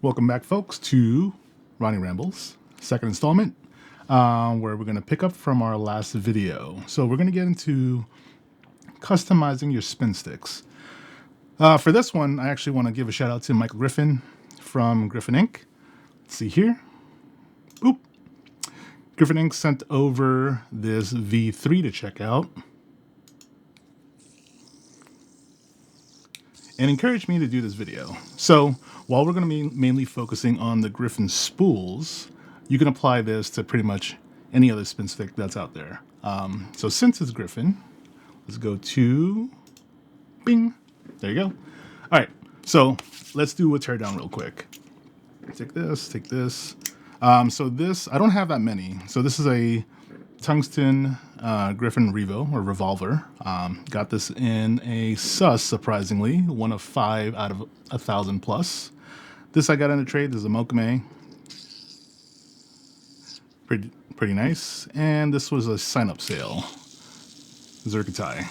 Welcome back, folks, to Ronnie Rambles, second installment, where we're going to pick up from our last video. So we're going to get into customizing your spin sticks. For this one, I actually want to give a shout out to Michael Griffin from Griffin Inc. Let's see here. Oop. Griffin Inc. sent over this V3 to check out and encouraged me to do this video. So while we're going to be mainly focusing on the Griffin spools, you can apply this to pretty much any other spin stick that's out there. So since it's Griffin, let's go to bing. There you go. All right, so let's do a teardown real quick. Take this, take this. So this, I don't have that many. So this is a tungsten Griffin Revo or revolver. Got this in a sus, surprisingly, 1 of 5 out of 1,000 plus. This I got in a trade. This is a Mokame. Pretty nice. And this was a sign-up sale. Zerkatai.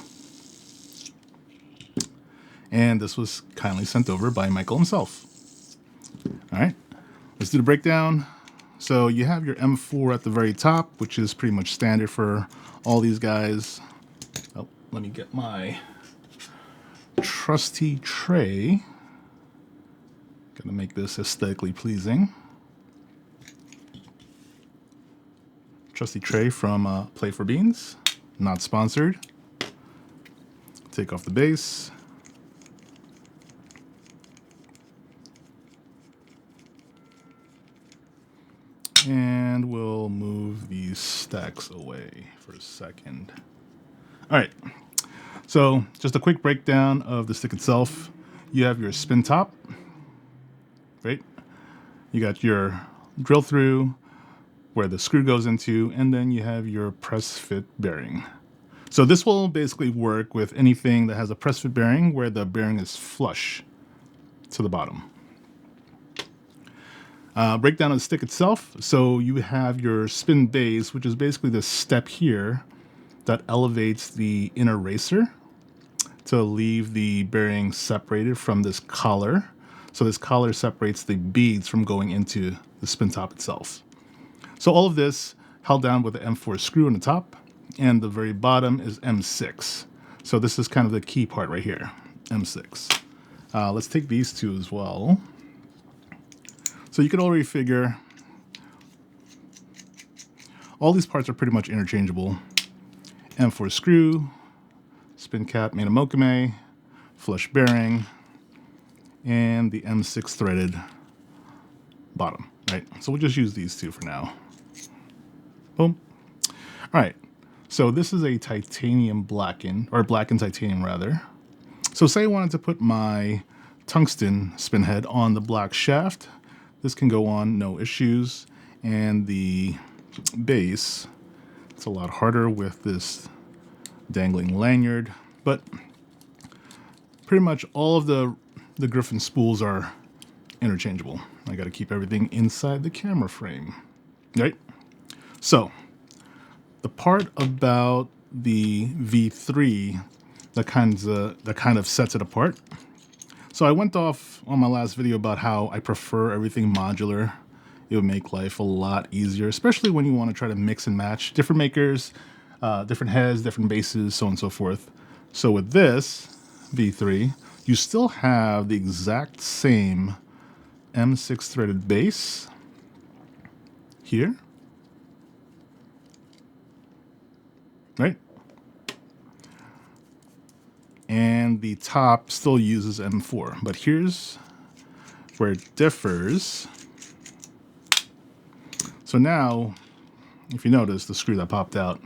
And this was kindly sent over by Michael himself. All right, let's do the breakdown. So you have your M4 at the very top, which is pretty much standard for all these guys. Oh, let me get my trusty tray. Gonna make this aesthetically pleasing. Trusty tray from Play for Beans, not sponsored. Take off the base. And we'll move these stacks away for a second. All right, so just a quick breakdown of the stick itself. You have your spin top, right? You got your drill through where the screw goes into, and then you have your press fit bearing. So this will basically work with anything that has a press fit bearing where the bearing is flush to the bottom. Breakdown of the stick itself. So you have your spin base, which is basically this step here that elevates the inner racer to leave the bearing separated from this collar. So this collar separates the beads from going into the spin top itself. So all of this held down with the M4 screw in the top, and the very bottom is M6. So this is kind of the key part right here, M6. Let's take these two as well. So you can already figure all these parts are pretty much interchangeable. M4 screw, spin cap made of Mokame, flush bearing, and the M6 threaded bottom, right? So we'll just use these two for now. Boom. All right, so this is a titanium blackened, or blackened titanium rather. So say I wanted to put my tungsten spin head on the black shaft. This can go on, no issues. And the base, it's a lot harder with this dangling lanyard, but pretty much all of the Griffin spools are interchangeable. I got to keep everything inside the camera frame, right? So the part about the V3 that kind of sets it apart. So I went off on my last video about how I prefer everything modular. It would make life a lot easier, especially when you want to try to mix and match different makers, different heads, different bases, so on and so forth. So with this V3, you still have the exact same M6 threaded base here, right? And the top still uses M4, but here's where it differs. So now, if you notice, the screw that popped out,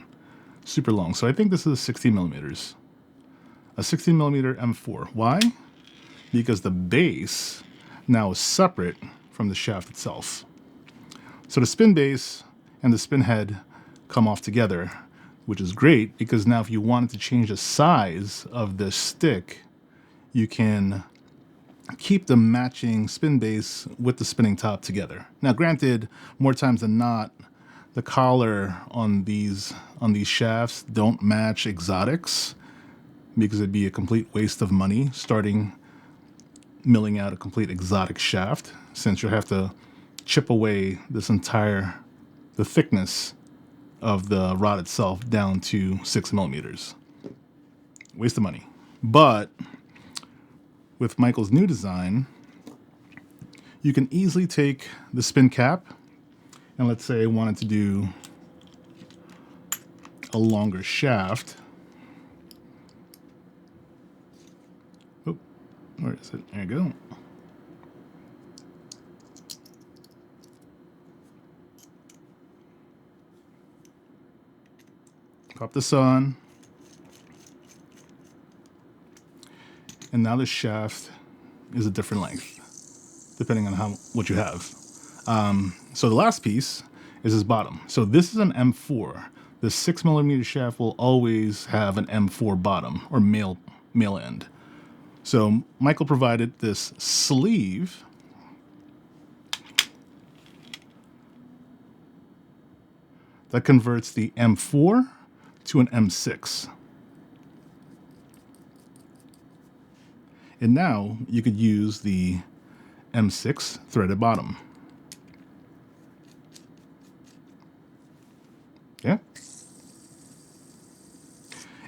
super long. So I think this is 16 millimeters, a 16 millimeter M4. Why? Because the base now is separate from the shaft itself. So the spin base and the spin head come off together, which is great because now if you wanted to change the size of this stick, you can keep the matching spin base with the spinning top together. Now granted, more times than not, the collar on these shafts don't match exotics because it'd be a complete waste of money starting milling out a complete exotic shaft, since you'll have to chip away the thickness of the rod itself down to 6 millimeters. Waste of money. But with Michael's new design, you can easily take the spin cap, and let's say I wanted to do a longer shaft. Oh, where is it? There you go. Pop this on. And now the shaft is a different length, depending on what you have. So the last piece is his bottom. So this is an M4. The 6 millimeter shaft will always have an M4 bottom, or male end. So Michael provided this sleeve that converts the M4 to an M6. And now you could use the M6 threaded bottom. Yeah.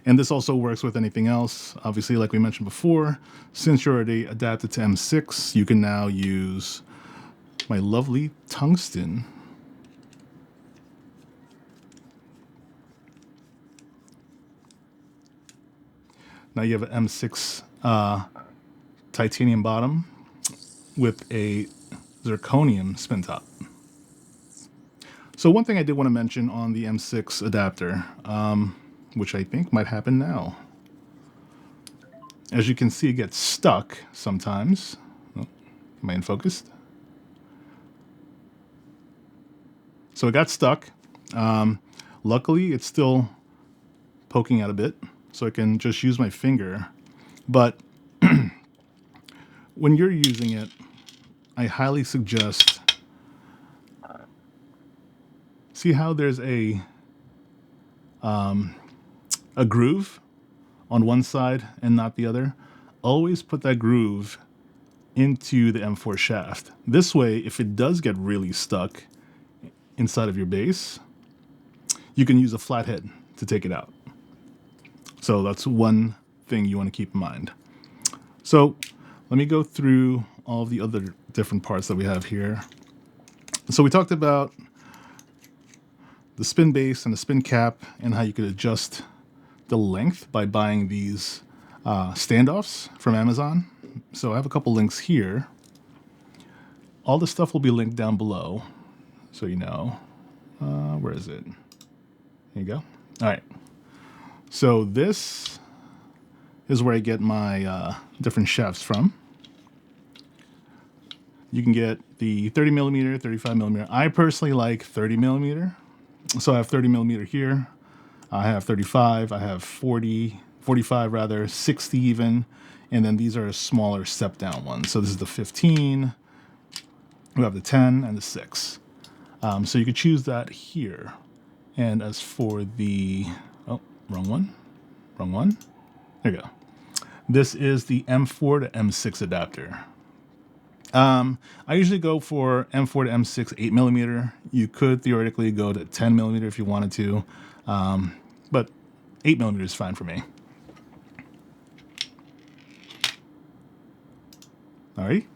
And this also works with anything else. Obviously, like we mentioned before, since you're already adapted to M6, you can now use my lovely tungsten Now you have an M6 titanium bottom with a zirconium spin top. So one thing I did want to mention on the M6 adapter, which I think might happen now. As you can see, it gets stuck sometimes. Oh, am I in focus? So it got stuck. Luckily, it's still poking out a bit, so I can just use my finger. But when you're using it, I highly suggest, see how there's a groove on one side and not the other? Always put that groove into the M4 shaft. This way, if it does get really stuck inside of your base, you can use a flathead to take it out. So that's one thing you want to keep in mind. So let me go through all of the other different parts that we have here. So we talked about the spin base and the spin cap and how you could adjust the length by buying these standoffs from Amazon. So I have a couple links here. All the stuff will be linked down below, so you know. Where is it? There you go. All right. So this is where I get my different shafts from. You can get the 30 millimeter, 35 millimeter. I personally like 30 millimeter. So I have 30 millimeter here. I have 35. I have 40, 45 rather, 60 even. And then these are smaller step down ones. So this is the 15. We have the 10 and the 6. So you could choose that here. And as for the, oh, wrong one. There you go. This is the M4 to M6 adapter. I usually go for M4 to M6 8 millimeter. You could theoretically go to 10 millimeter if you wanted to, but 8 millimeter is fine for me. All right.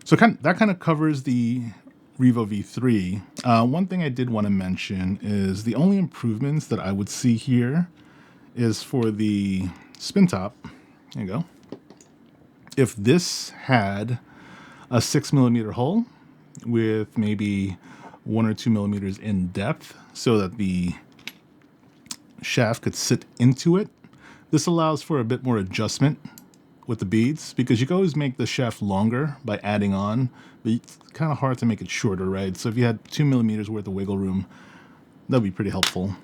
So that kind of covers the Revo V3. One thing I did want to mention is the only improvements that I would see here is for the spin top. There you go. If this had a 6 millimeter hole with maybe 1 or 2 millimeters in depth so that the shaft could sit into it, this allows for a bit more adjustment with the beads, because you can always make the shaft longer by adding on, but it's kind of hard to make it shorter, right? So if you had 2 millimeters worth of wiggle room, that'd be pretty helpful.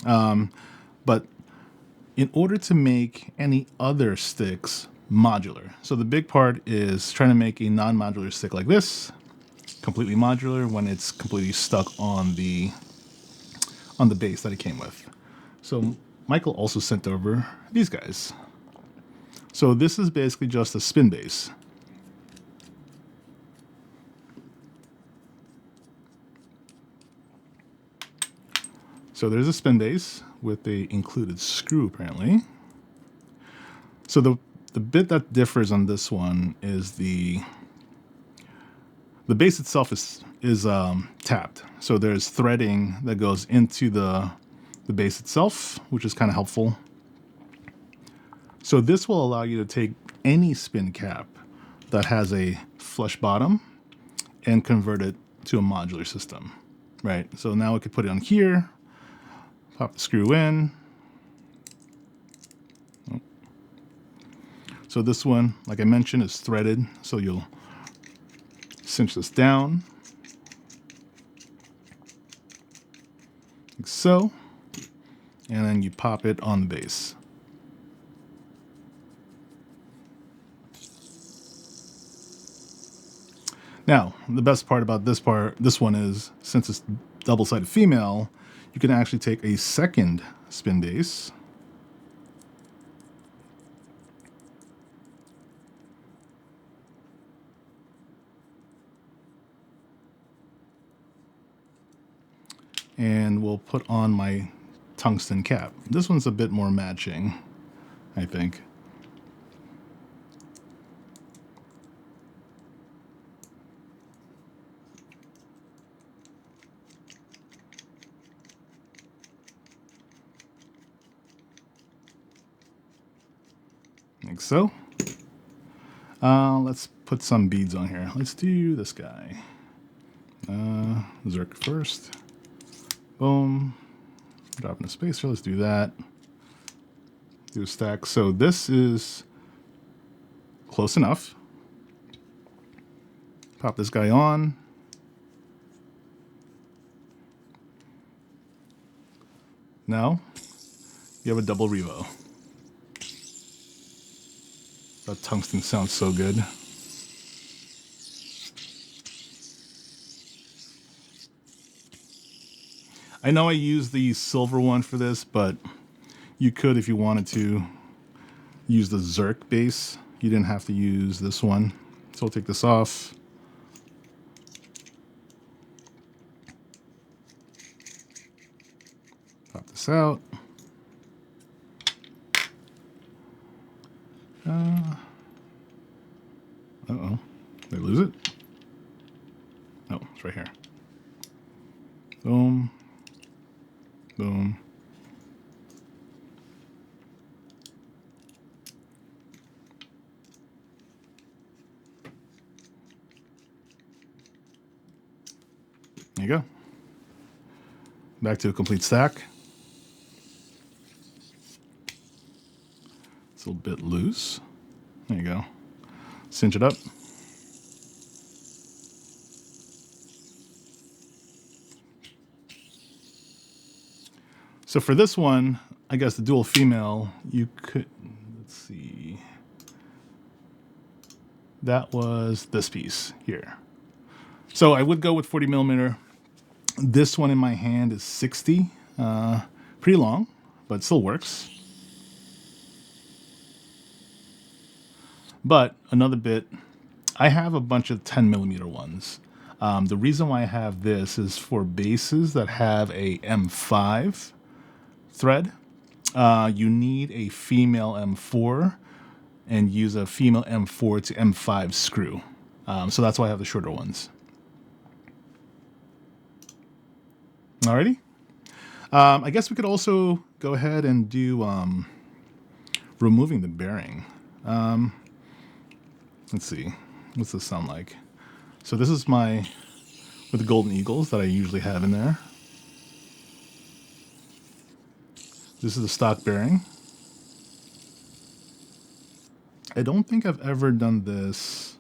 But in order to make any other sticks modular, so the big part is trying to make a non-modular stick like this completely modular when it's completely stuck on the base that it came with. So Michael also sent over these guys. So this is basically just a spin base. So there's a spin base with the included screw apparently. So the bit that differs on this one is the base itself is tapped. So there's threading that goes into the base itself, which is kind of helpful. So this will allow you to take any spin cap that has a flush bottom and convert it to a modular system, right? So now we could put it on here, pop the screw in. So this one, like I mentioned, is threaded. So you'll cinch this down, like so, and then you pop it on the base. Now, the best part about this one is, since it's double-sided female, you can actually take a second spin base and we'll put on my tungsten cap. This one's a bit more matching, I think. Like so. Let's put some beads on here. Let's do this guy. Zerk first. Boom. Drop in a spacer. Let's do that. Do a stack. So this is close enough. Pop this guy on. Now you have a double Revo. That tungsten sounds so good. I know I used the silver one for this, but you could, if you wanted to, use the Zerk base. You didn't have to use this one. So I'll take this off. Pop this out. Uh-oh. Did I lose it? No, it's right here. Boom. Boom. There you go. Back to a complete stack. It's a little bit loose. There you go. Cinch it up. So for this one, I guess the dual female, you could, let's see. That was this piece here. So I would go with 40 millimeter. This one in my hand is 60. Pretty long, but still works. But another bit, I have a bunch of 10 millimeter ones. The reason why I have this is for bases that have a M5 thread. You need a female M4 and use a female M4 to M5 screw. So that's why I have the shorter ones. Alrighty. I guess we could also go ahead and do removing the bearing. Let's see. What's this sound like? So this is my, with the golden eagles that I usually have in there. This is the stock bearing. I don't think I've ever done this.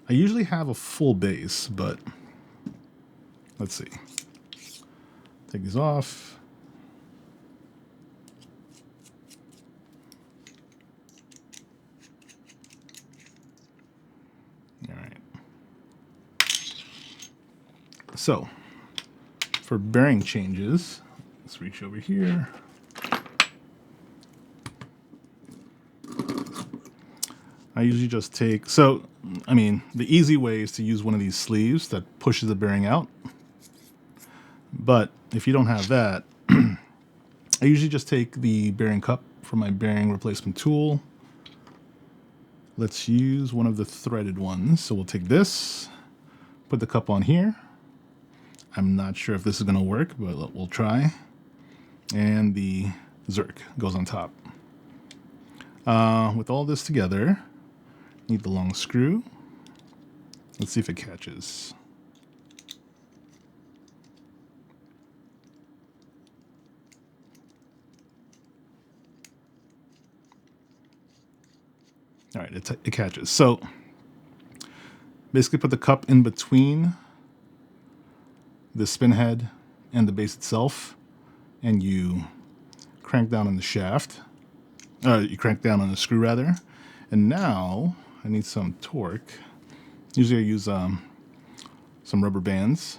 I usually have a full base, but let's see. Take these off. All right. So for bearing changes, let's reach over here. I usually just take, so, I mean, the easy way is to use one of these sleeves that pushes the bearing out. But if you don't have that, I usually just take the bearing cup from my bearing replacement tool. Let's use one of the threaded ones. So we'll take this, put the cup on here. I'm not sure if this is going to work, but we'll try. And the Zerk goes on top. With all this together, need the long screw. Let's see if it catches. All right, it catches. So basically put the cup in between the spin head and the base itself, and you crank down on the shaft. You crank down on the screw rather. And now I need some torque. Usually I use some rubber bands.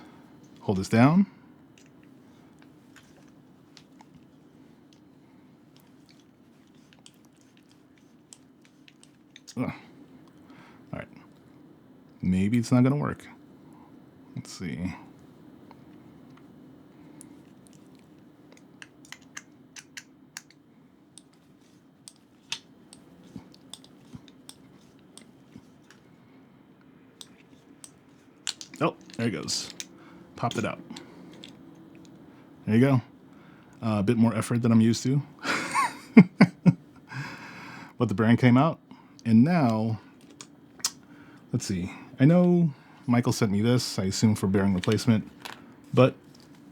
Hold this down. Ugh. All right. Maybe it's not going to work. Let's see. Oh, there it goes. Popped it out. There you go. A bit more effort than I'm used to. But the bearing came out. And now, let's see. I know Michael sent me this, I assume for bearing replacement. But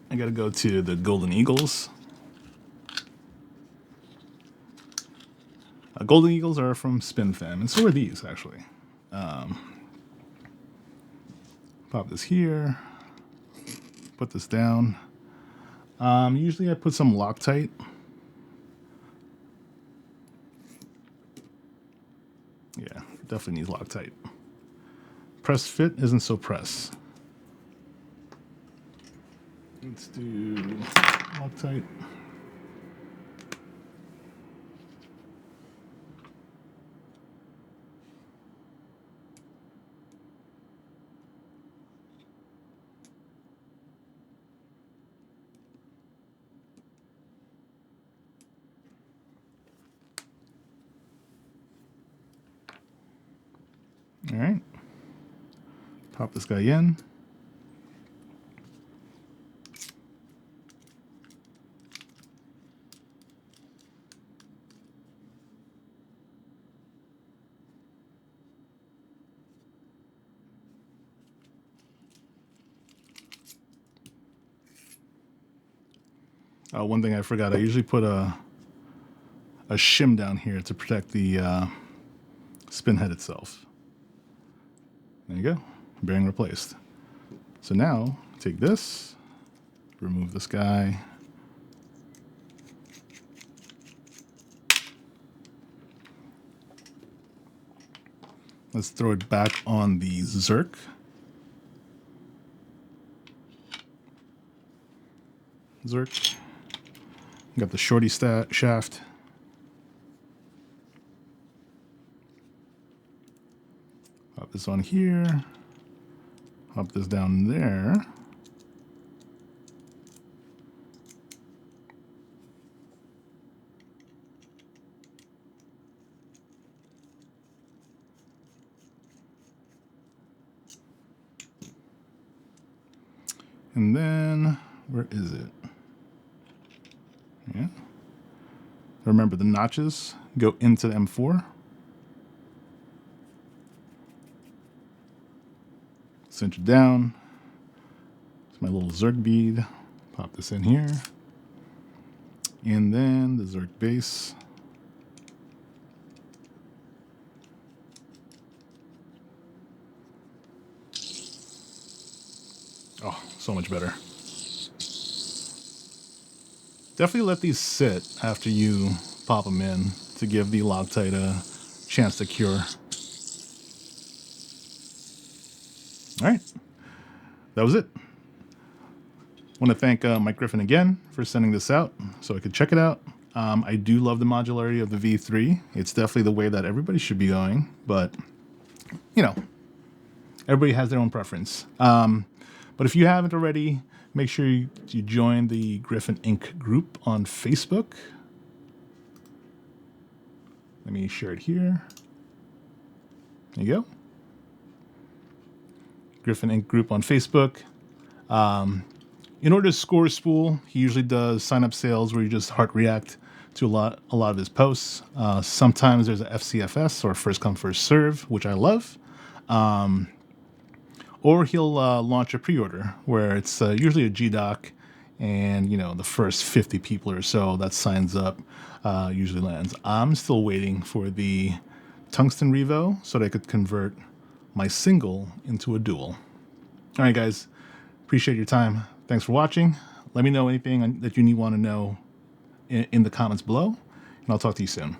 I got to go to the Golden Eagles. Golden Eagles are from SpinFam, and so are these, actually. Pop this here, put this down. Usually I put some Loctite. Yeah, definitely needs Loctite. Press fit isn't so press. Let's do Loctite. All right, pop this guy in. One thing I forgot, I usually put a shim down here to protect the spin head itself. There you go, bearing replaced. So now, take this, remove this guy. Let's throw it back on the Zerk. Got the shorty shaft. Pop this on here. Pop this down there. And then, where is it? Yeah. Remember, the notches go into the M4. Cinch it down. It's my little Zerk bead. Pop this in here. And then the Zerk base. Oh, so much better. Definitely let these sit after you pop them in to give the Loctite a chance to cure. All right, that was it. I want to thank Mike Griffin again for sending this out so I could check it out. I do love the modularity of the V3. It's definitely the way that everybody should be going, but you know, everybody has their own preference. But if you haven't already, make sure you join the Griffin Inc. group on Facebook. Let me share it here. There you go. Griffin Inc. group on Facebook. In order to score a spool, he usually does sign-up sales where you just heart react to a lot of his posts. Sometimes there's a FCFS, or first come first serve, which I love. Or he'll launch a pre-order where it's usually a GDoc, and the first 50 people or so that signs up usually lands. I'm still waiting for the tungsten Revo so that I could convert my single into a dual. All right, guys, appreciate your time. Thanks for watching. Let me know anything that you want to know in the comments below, and I'll talk to you soon.